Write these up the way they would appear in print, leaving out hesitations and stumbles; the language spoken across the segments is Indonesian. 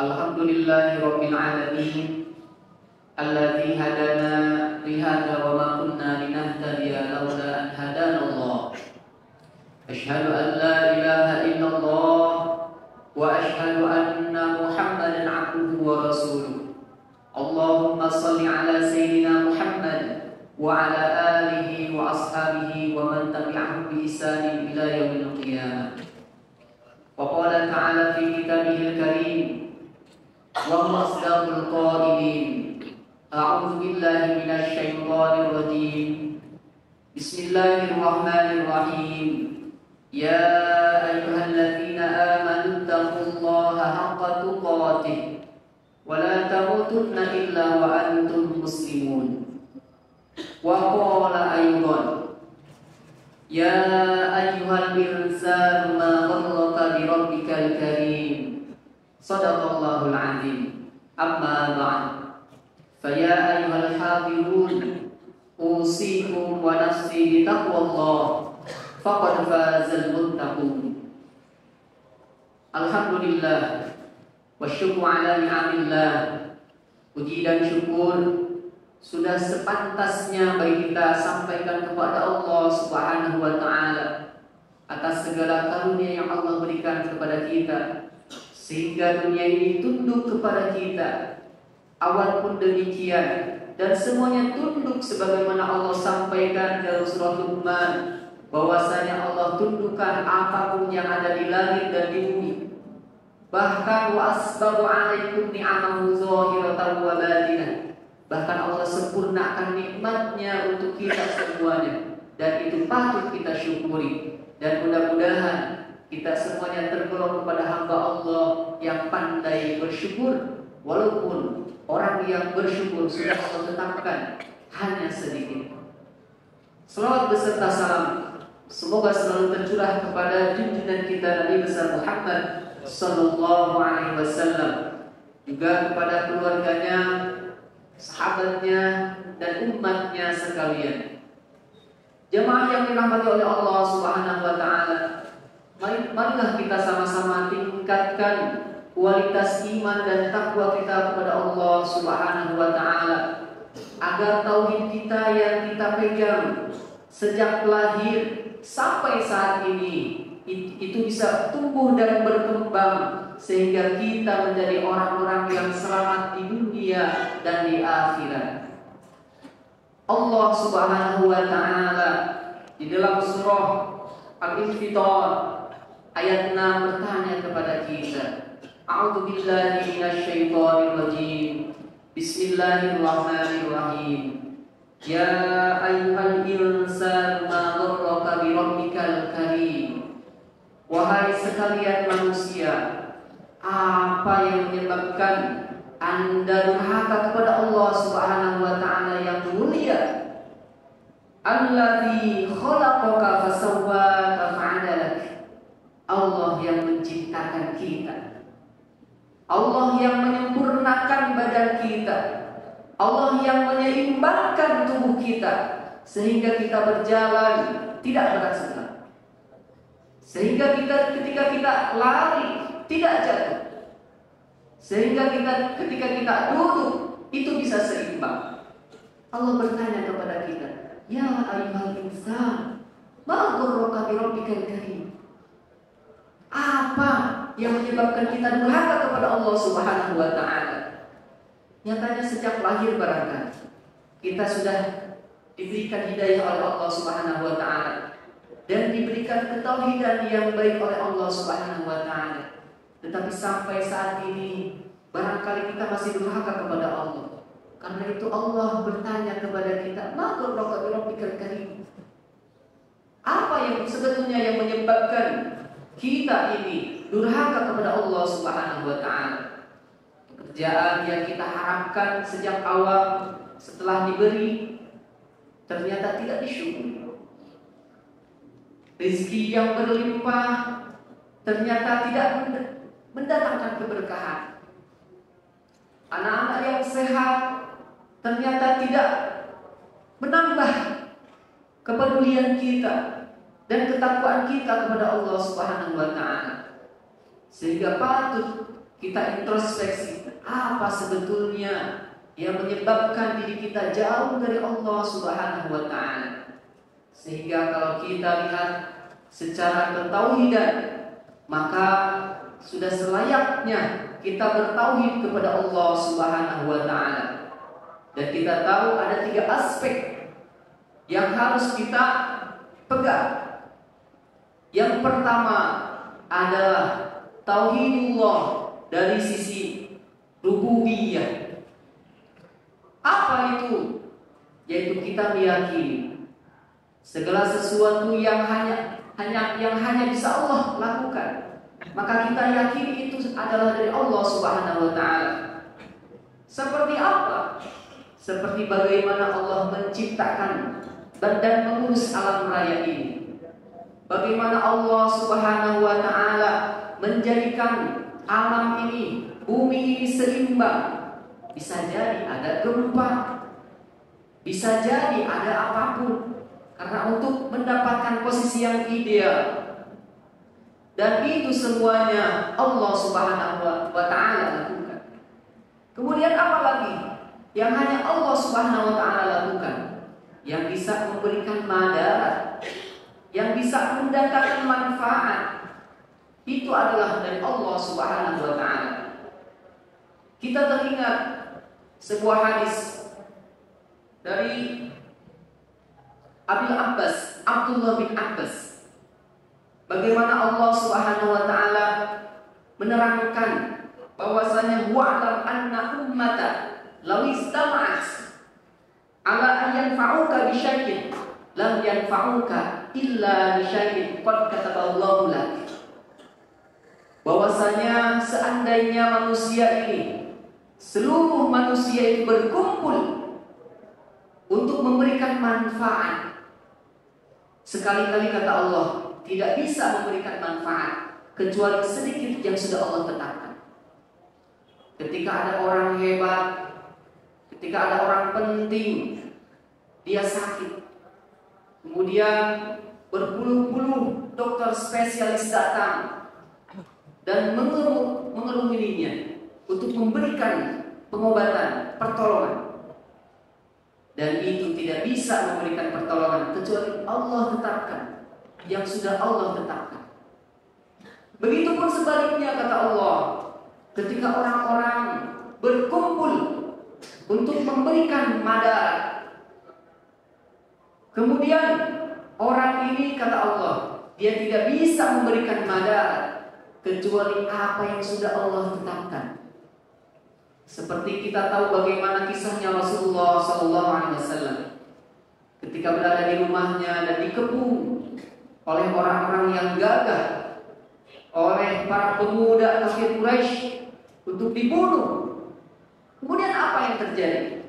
Alhamdulillahi Rabbil Alamin Alladhi hadana lihada wa ma kunna linahtadiya lawla an hadana Allah. Ashhadu an la ilaha illallah wa ashhadu anna Muhammadan abduhu wa rasuluh. Allahumma salli ala Sayyidina Muhammad wa ala alihi wa ashabihi wa man tabi'ahum bi ihsanin ila yaumil qiyamah. Wa qala ta'ala fi kitabihil karim wa huwa asdaqul qailin. A'udzu billahi minasy syaithanir rajim. Bismillahirrahmanirrahim. Ya ayyuhalladzina amanu taqullaha haqqa tuqatih wa la tamutunna illa wa antum muslimun. Wa qala aydan ya ayyuhal insanu ma gharraka bi rabbikal karim. Shadaqallahul azim. Amma ba'd. Faya ayyuhal hadirun usikum wa nafsi bi taqwallah faqad fazal muttaqun. Alhamdulillah wa syukru ala ni'amillah. Puji dan syukur sudah sepantasnya bagi kita sampaikan kepada Allah Subhanahu wa ta'ala atas segala karunia yang Allah berikan kepada kita, sehingga dunia ini tunduk kepada kita. Awal pun demikian, dan semuanya tunduk sebagaimana Allah sampaikan dalam surah Luqman, bahwasanya Allah tundukkan apapun yang ada di langit dan di bumi. Bahkan wa asbaru alaikum ni'amahu zahiratan wa batinah. Bahkan Allah sempurnakan nikmatnya untuk kita semuanya, dan itu patut kita syukuri. Dan mudah-mudahan kita semuanya tergolong kepada hamba Allah yang pandai bersyukur, walaupun orang yang bersyukur sudah Allah tetapkan hanya sedikit. Salawat beserta salam semoga selalu tercurah kepada junjungan kita Nabi besar Muhammad sallallahu alaihi wasallam, juga kepada keluarganya, sahabatnya, dan umatnya sekalian. Jemaah yang dirahmati oleh Allah Subhanahu wa ta'ala, marilah kita sama-sama tingkatkan kualitas iman dan takwa kita kepada Allah Subhanahu wa ta'ala, agar tauhid kita yang kita pegang sejak lahir sampai saat ini itu bisa tumbuh dan berkembang, sehingga kita menjadi orang-orang yang selamat di dunia dan di akhirat. Allah Subhanahu wa ta'ala di dalam surah Al-Infitar ayat 6 bertanya kepada kita. A'udzu billahi minasy syaithanir rajim. Bismillahirrahmanirrahim. Ya ayyuhal insanu ma gharraka bi rabbikal karim. Wahai sekalian manusia, apa yang menyebabkan Anda durhaka kepada Allah Subhanahu wa ta'ala yang mulia? Alladzi khalaqaka fasawwaka fa'adalak. Allah yang menciptakan kita, Allah yang menyempurnakan badan kita, Allah yang menyeimbangkan tubuh kita sehingga kita berjalan tidak berat sebelah, sehingga ketika kita lari tidak jatuh, sehingga ketika kita duduk itu bisa seimbang. Allah bertanya kepada kita, ya ayyuhal insan, ma gharraka bi rabbikal karim. Apa yang menyebabkan kita durhaka kepada Allah Subhanahu wa ta'ala? Nyatanya sejak lahir barangkali kita sudah diberikan hidayah oleh Allah Subhanahu wa ta'ala dan diberikan ketauhidan yang baik oleh Allah Subhanahu wa ta'ala. Tetapi sampai saat ini barangkali kita masih durhaka kepada Allah. Karena itu Allah bertanya kepada kita, ma gharraka bi rabbikal karim. Apa yang sebetulnya yang menyebabkan kita ini durhaka kepada Allah Subhanahu wa ta'ala? Pekerjaan yang kita harapkan sejak awal setelah diberi ternyata tidak disyukuri. Rezeki yang berlimpah ternyata tidak mendatangkan keberkahan. Anak-anak yang sehat ternyata tidak menambah kepedulian kita dan ketakwaan kita kepada Allah Subhanahu wa ta'ala. Sehingga patut kita introspeksi, apa sebetulnya yang menyebabkan diri kita jauh dari Allah Subhanahu wa taala. Sehingga kalau kita lihat secara ketauhidan, maka sudah selayaknya kita bertauhid kepada Allah Subhanahu wa taala. Dan kita tahu ada 3 aspek yang harus kita pegang. Yang pertama adalah tauhidullah dari sisi rububiyah. Apa itu? Yaitu kita meyakini segala sesuatu yang hanya bisa Allah lakukan, maka kita yakini itu adalah dari Allah Subhanahu wa taala. Seperti apa? Seperti bagaimana Allah menciptakan dan mengurus alam raya ini. Bagaimana Allah Subhanahu wa taala menjadikan alam ini, bumi ini seimbang. Bisa jadi ada gempa, bisa jadi ada apapun, karena untuk mendapatkan posisi yang ideal. Dan itu semuanya Allah Subhanahu wa taala lakukan. Kemudian apa lagi yang hanya Allah Subhanahu wa taala lakukan, yang bisa memberikan madarat, yang bisa mendatangkan manfaat, itu adalah dari Allah Subhanahu wa taala. Kita teringat sebuah hadis dari Abdullah bin Abbas, bagaimana Allah Subhanahu wa taala menerangkan bahwasanya wa'lam anna ummata law istama'at ala an yanfa'uka bi syai'in lam yanfa'uka illa bi syai'in qad kataballahu lak. Bahwasanya seandainya manusia ini, seluruh manusia itu berkumpul untuk memberikan manfaat, sekali-kali kata Allah tidak bisa memberikan manfaat kecuali sedikit yang sudah Allah tetapkan. Ketika ada orang hebat, ketika ada orang penting, dia sakit, kemudian berpuluh-puluh dokter spesialis datang dan mengerumuninya untuk memberikan pengobatan, pertolongan. Dan itu tidak bisa memberikan pertolongan kecuali Allah tetapkan, yang sudah Allah tetapkan. Begitupun sebaliknya kata Allah, ketika orang-orang berkumpul untuk memberikan madarat, kemudian orang ini kata Allah, dia tidak bisa memberikan madarat kecuali apa yang sudah Allah tetapkan. Seperti kita tahu bagaimana kisahnya Rasulullah SAW ketika berada di rumahnya dan dikepung oleh orang-orang yang gagah, oleh para pemuda kafir Quraisy untuk dibunuh. Kemudian apa yang terjadi?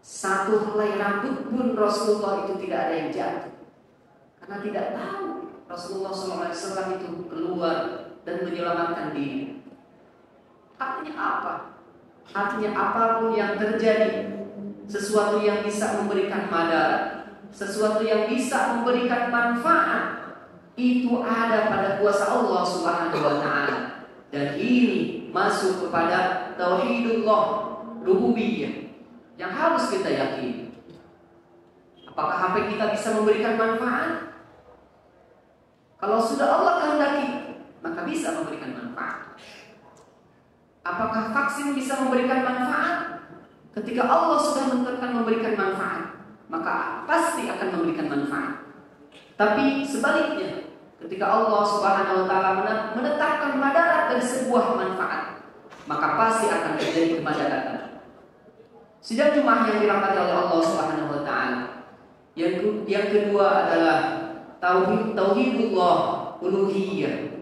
Satu helai rambut pun Rasulullah itu tidak ada yang jatuh, karena tidak tahu Rasulullah SAW itu keluar dan menyelamatkan diri. Artinya apa? Artinya apapun yang terjadi, sesuatu yang bisa memberikan madarat, sesuatu yang bisa memberikan manfaat, itu ada pada kuasa Allah Subhanahu wa taala. Dan ini masuk kepada tauhidullah rububiyah yang harus kita yakini. Apakah HP kita bisa memberikan manfaat? Kalau sudah Allah kehendaki, maka bisa memberikan manfaat. Apakah vaksin bisa memberikan manfaat? Ketika Allah sudah menentukan memberikan manfaat, maka pasti akan memberikan manfaat. Tapi sebaliknya, ketika Allah Subhanahu wa taala menetapkan madarat dari sebuah manfaat, maka pasti akan terjadi kemudaratan. Sidang jemaah yang dirahmati oleh Allah Subhanahu wa taala. Yang kedua adalah tauhidullah uluhiyah.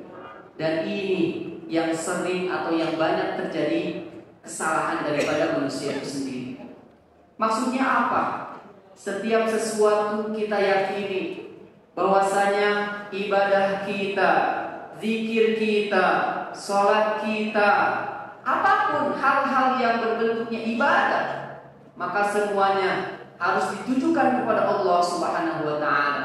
Dan ini yang sering atau yang banyak terjadi kesalahan daripada manusia itu sendiri. Maksudnya apa? Setiap sesuatu kita yakini bahwasanya ibadah kita, zikir kita, sholat kita, apapun hal-hal yang berbentuknya ibadah, maka semuanya harus ditujukan kepada Allah Subhanahu wa taala.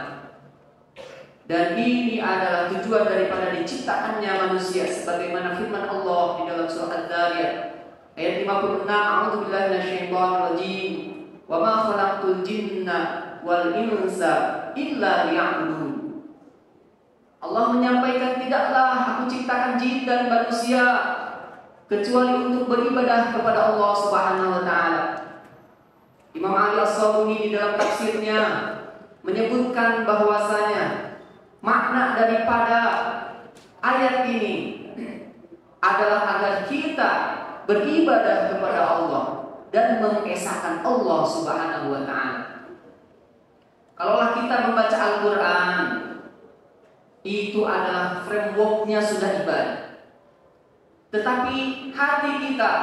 Dan ini adalah tujuan daripada diciptakannya manusia, sebagaimana firman Allah di dalam surah Al-Dzariyat ayat 56, A'udzubillahi minasyaitonir rajim. Wa ma khalaqtul jinna wal insa illa liya'budun. Allah menyampaikan, tidaklah aku ciptakan jin dan manusia kecuali untuk beribadah kepada Allah Subhanahu wa taala. Imam Ali As-Sabuni di dalam tafsirnya menyebutkan bahwasanya makna daripada ayat ini adalah agar kita beribadah kepada Allah dan mengesahkan Allah Subhanahu wa taala. Kalaulah kita membaca Al-Qur'an, itu adalah frameworknya sudah ibadah. Tetapi hati kita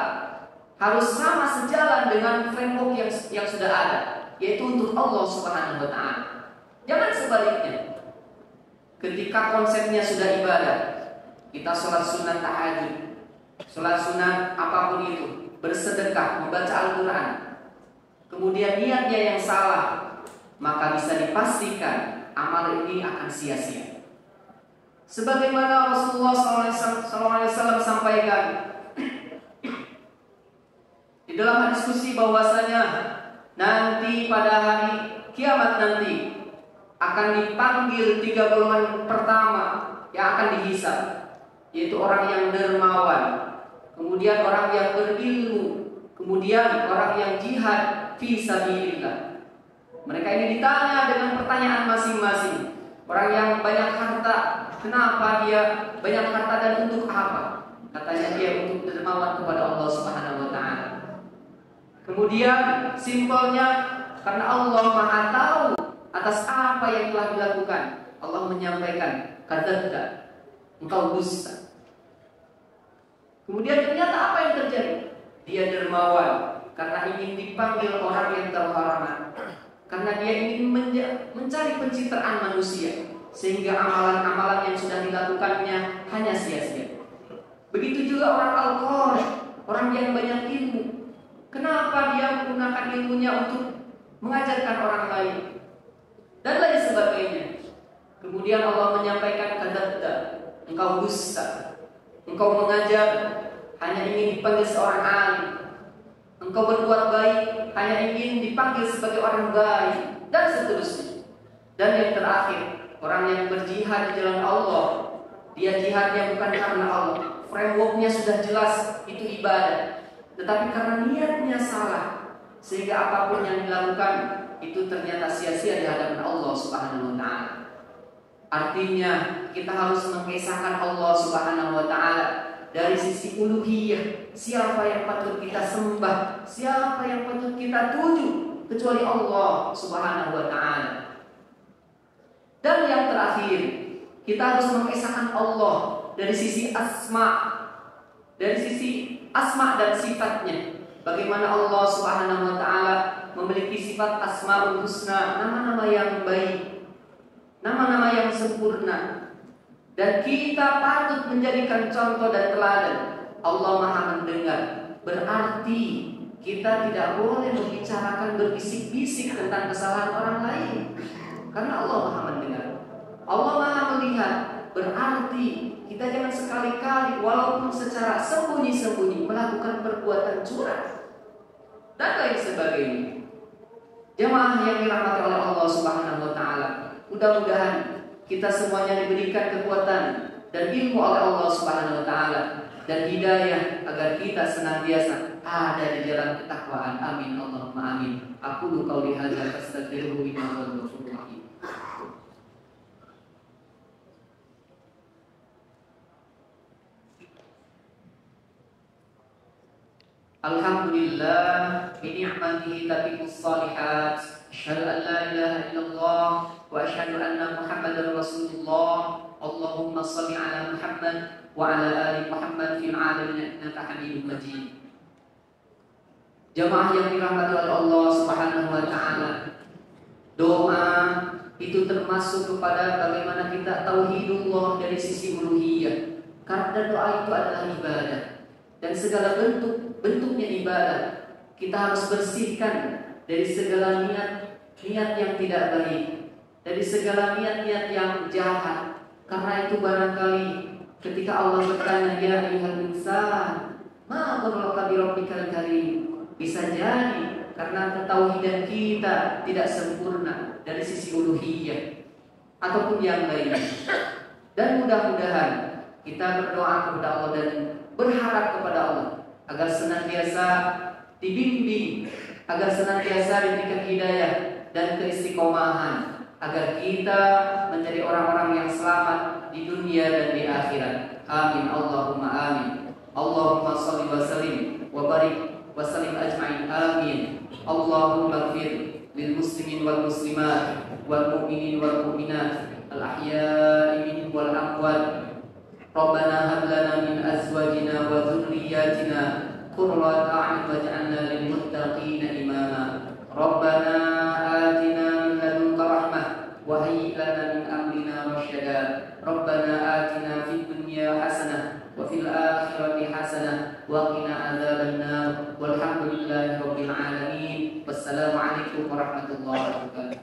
harus sama sejalan dengan framework yang sudah ada, yaitu untuk Allah Subhanahu wa taala. Jangan sebaliknya. Ketika konsepnya sudah ibadah, kita sholat sunat tahajud, sholat sunat apapun itu, bersedekah, membaca Al-Quran, kemudian niatnya yang salah, maka bisa dipastikan amal ini akan sia-sia. Sebagaimana Rasulullah SAW sampaikan di dalam hadis qudsi bahwasanya nanti pada hari kiamat nanti akan dipanggil 3 golongan pertama yang akan dihisab, yaitu orang yang dermawan, kemudian orang yang berilmu, kemudian orang yang jihad fi sabilillah. Mereka ini ditanya dengan pertanyaan masing-masing. Orang yang banyak harta, kenapa dia banyak harta dan untuk apa? Katanya dia untuk dermawan kepada Allah Subhanahu wa taala. Kemudian simpelnya karena Allah Maha tahu atas apa yang telah dilakukan. Allah menyampaikan, kadzabta, engkau dusta. Kemudian ternyata apa yang terjadi? Dia dermawan karena ingin dipanggil orang yang terhormat, karena dia ingin mencari pencitraan manusia, sehingga amalan-amalan yang sudah dilakukannya hanya sia-sia. Begitu juga orang Al-Qari, orang yang banyak ilmu. Kenapa dia menggunakan ilmunya untuk mengajarkan orang lain dan lain sebagainya? Kemudian Allah menyampaikan, kadzabta, engkau dusta. Engkau mengajar hanya ingin dipanggil seorang alim. Engkau berbuat baik hanya ingin dipanggil sebagai orang baik, dan seterusnya. Dan yang terakhir, orang yang berjihad di jalan Allah, dia jihadnya bukan karena Allah, frameworknya sudah jelas, itu ibadah. Tetapi karena niatnya salah, sehingga apapun yang dilakukan itu ternyata sia-sia di hadapan Allah Subhanahu wa taala. Artinya kita harus mengesahkan Allah Subhanahu wa taala dari sisi uluhiyah. Siapa yang patut kita sembah, siapa yang patut kita tuju kecuali Allah Subhanahu wa taala. Dan yang terakhir, kita harus mengesahkan Allah dari sisi asma, dari sisi asma dan sifatnya. Bagaimana Allah Subhanahu wa taala memiliki sifat Asmaul Husna, nama-nama yang baik, nama-nama yang sempurna. Dan kita patut menjadikan contoh dan teladan. Allah Maha mendengar. Berarti kita tidak boleh membicarakan berbisik-bisik tentang kesalahan orang lain, karena Allah Maha mendengar. Allah Maha melihat. Berarti kita jangan sekali-kali walaupun secara sembunyi-sembunyi melakukan perbuatan curang dan lain sebagainya. Jamaah yang dirahmati oleh Allah Subhanahu wa taala, mudah-mudahan kita semuanya diberikan kekuatan dan ilmu oleh Allah Subhanahu wa taala dan hidayah agar kita senantiasa ada di jalan ketakwaan. Amin Allahumma amin. Aku qauli hadza astaghfiruhu innahu ghafurur rahim. Alhamdulillah bi ni'matihi tatimmus shalihat. Asyhadu an la ilaha illallah wa asyhadu anna Muhammadar Rasulullah. Allahumma shalli ala Muhammad wa ala ali Muhammad fil alamin innaka Hamidum Majid. Jamaah yang dirahmati oleh Allah Subhanahu wa taala, doa itu termasuk kepada bagaimana kita tauhidullah dari sisi uluhiyah. Karena doa itu adalah ibadah dan segala bentuknya ibadah. Kita harus bersihkan dari segala niat yang tidak baik. dari segala niat-niat yang jahat. Karena itu barangkali ketika Allah bertanya, ya ayyuhal insan, ma gharraka bi rabbikal karim, bisa jadi karena ketauhidan kita tidak sempurna dari sisi uluhiyah ataupun yang lain. Dan mudah-mudahan kita berdoa kepada Allah dan berharap kepada Allah agar senantiasa dibimbing, agar senantiasa diberikan hidayah dan keistiqomahan, agar kita menjadi orang-orang yang selamat di dunia dan di akhirat. Amin Allahumma amin. Allahumma shalli wa sallim wa barik wa sallim ajma'in. Amin. Allahumma ighfir lil muslimin wal muslimat wal mu'minin wal mu'minat al ahya'i minhum wal amwat. Rabbana hab lana min azwajina wa dhurriyyatina qurrata a'yun waj'alna lil muttaqina imama. Rabbana atina min ladunka rahmah wa hayyi lana min amrina rasyada. Rabbana atina fid dunya hasanah wa fil akhirati hasanah wa qina adzabannar. Walhamdulillahi rabbil alamin. Wassalamu alaikum warahmatullahi wabarakatuh.